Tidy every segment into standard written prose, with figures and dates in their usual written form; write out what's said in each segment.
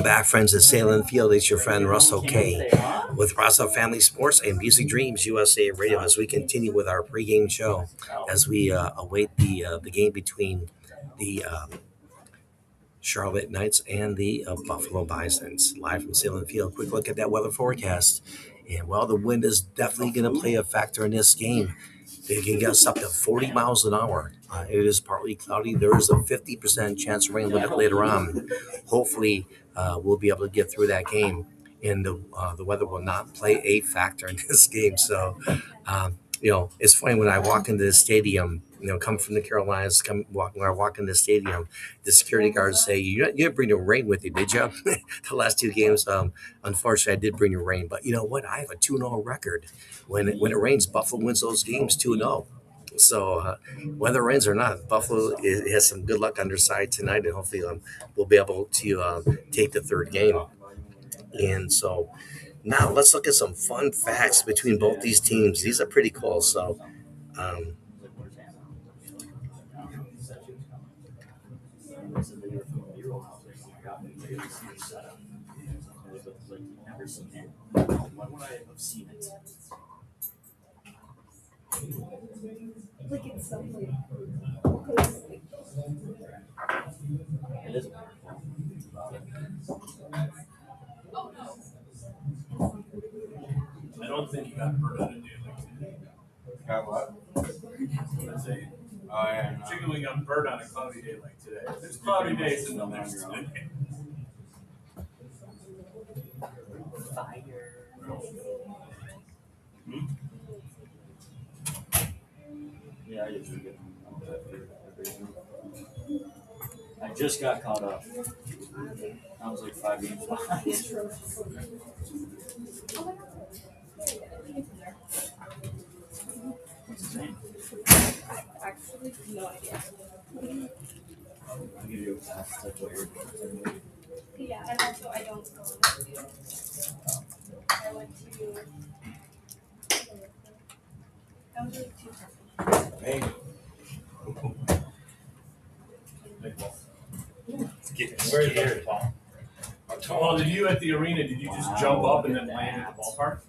back, friends of Salem Field. It's your friend Russell K with Russell Family Sports and Music Dreams USA Radio as we continue with our pregame show as we await the game between the Charlotte Knights and the Buffalo Bisons. Live from Salem Field. Quick look at that weather forecast. And while the wind is definitely going to play a factor in this game, they can get us up to 40 miles an hour. It is partly cloudy. There is a 50% chance of rain a little bit later on. Hopefully, we'll be able to get through that game, and the weather will not play a factor in this game. So, it's funny when I walk into the stadium. Come from the Carolinas, when I walk in the stadium, the security guards say, "You didn't bring your rain with you, did you?" The last two games, unfortunately, I did bring your rain. But you know what? I have a 2-0 record. When it rains, Buffalo wins those games 2-0. So whether it rains or not, Buffalo has some good luck on their side tonight, and hopefully we'll be able to take the third game. And so now let's look at some fun facts between both these teams. These are pretty cool. So. Um, I don't think you got bird on a day like today. Got what? Let's say, Oh, yeah. particularly got bird on a cloudy day like today. There's cloudy days and then there's today. Yeah, I usually get I just got caught up. I was like 5 games behind. What's his name? Actually, no idea. I'll give you a pass. That's what you're doing. Yeah, and also I don't go in the studio. I went to. That was like 2 Hey. It's getting scared. Oh, did you at the arena? Did you just jump up and then land at the ballpark?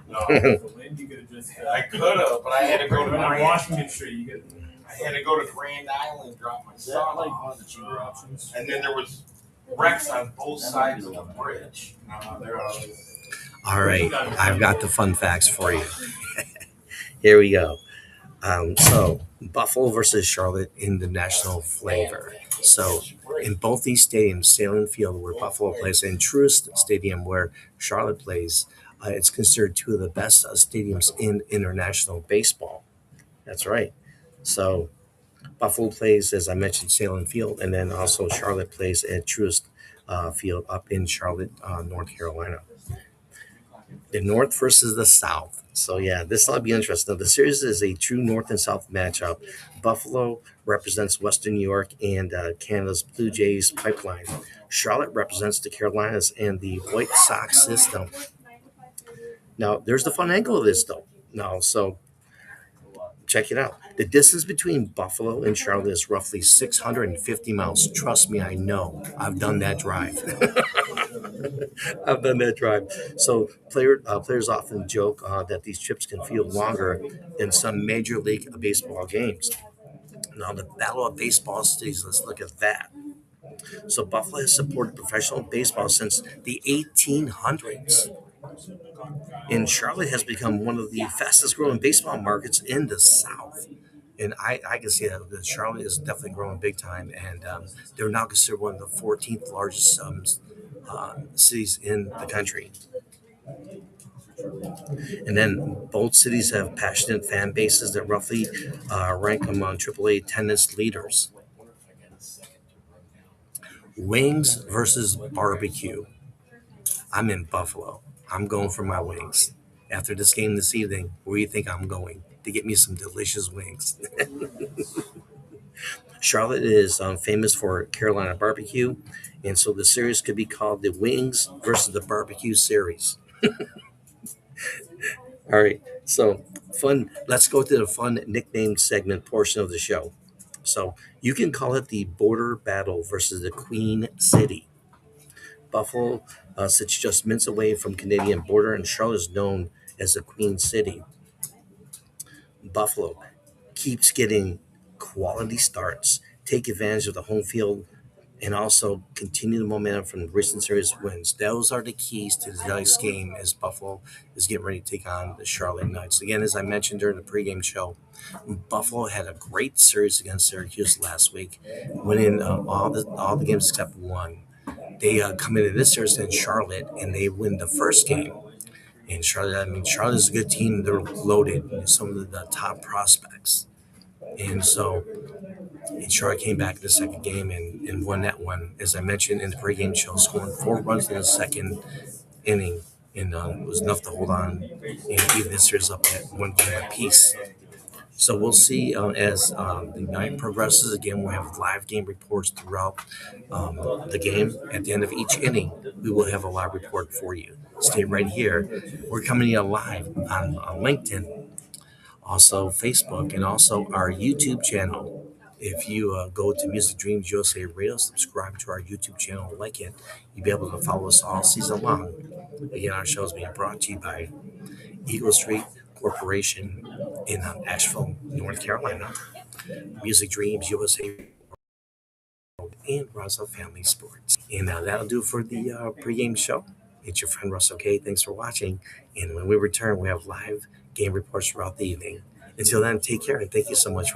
No, the wind. You could have just. I could have, but I had to go to on Grand. Washington Street. You could. I had to go to Grand Island and drop my Is that son like off. one of the cheaper options? And then there was wrecks on both That might be sides the of the one. bridge. There was. all right, I've got the fun facts for you. Here we go. So Buffalo versus Charlotte in the national flavor. So in both these stadiums, Salem Field where Buffalo plays and Truist Stadium where Charlotte plays, it's considered two of the best stadiums in international baseball. That's right. So Buffalo plays, as I mentioned, Salem Field, and then also Charlotte plays at Truist Field up in Charlotte, North Carolina. The North versus the South. So yeah, this will be interesting. The series is a true North and South matchup. Buffalo represents Western New York and Canada's Blue Jays pipeline. Charlotte represents the Carolinas and the White Sox system. Now, there's the fun angle of this, though. Now, so check it out. The distance between Buffalo and Charlotte is roughly 650 miles. Trust me, I know. I've done that drive. I've done that drive. So players often joke that these trips can feel longer than some Major League Baseball games. Now, the Battle of Baseball Cities, let's look at that. So Buffalo has supported professional baseball since the 1800s. And Charlotte has become one of the fastest growing baseball markets in the South. And I can see that Charlotte is definitely growing big time. And they're now considered one of the 14th largest cities in the country. And then both cities have passionate fan bases that roughly rank among AAA attendance leaders. Wings versus barbecue. I'm in Buffalo. I'm going for my wings. After this game this evening, where do you think I'm going? To get me some delicious wings. Charlotte is famous for Carolina barbecue, and so the series could be called the Wings versus the Barbecue Series. All right, so fun. Let's go to the fun nickname segment portion of the show. So you can call it the Border Battle versus the Queen City. Buffalo sits just minutes away from Canadian border, and Charlotte is known as the Queen City. Buffalo keeps getting quality starts, take advantage of the home field, and also continue the momentum from recent series wins. Those are the keys to tonight's game as Buffalo is getting ready to take on the Charlotte Knights. Again, as I mentioned during the pregame show, Buffalo had a great series against Syracuse last week, winning all the games except one. They come into this series in Charlotte and they win the first game. And Charlotte, Charlotte is a good team. They're loaded, some of the top prospects. And so Charlotte came back in the second game and won that one. As I mentioned in the pregame show, scoring 4 runs in the second inning. And it was enough to hold on and even this series up at 1 game apiece. So we'll see as the night progresses. Again, we'll have live game reports throughout the game. At the end of each inning, we will have a live report for you. Stay right here. We're coming in live on LinkedIn, also Facebook, and also our YouTube channel. If you go to Music Dreams USA Radio, subscribe to our YouTube channel, like it, you'll be able to follow us all season long. Again, our show is being brought to you by Eagle Street Corporation in Asheville, North Carolina, Music Dreams USA, and Russell Family Sports. And that'll do for the pregame show. It's your friend Russell K. Thanks for watching. And when we return, we have live game reports throughout the evening. Until then, take care and thank you so much for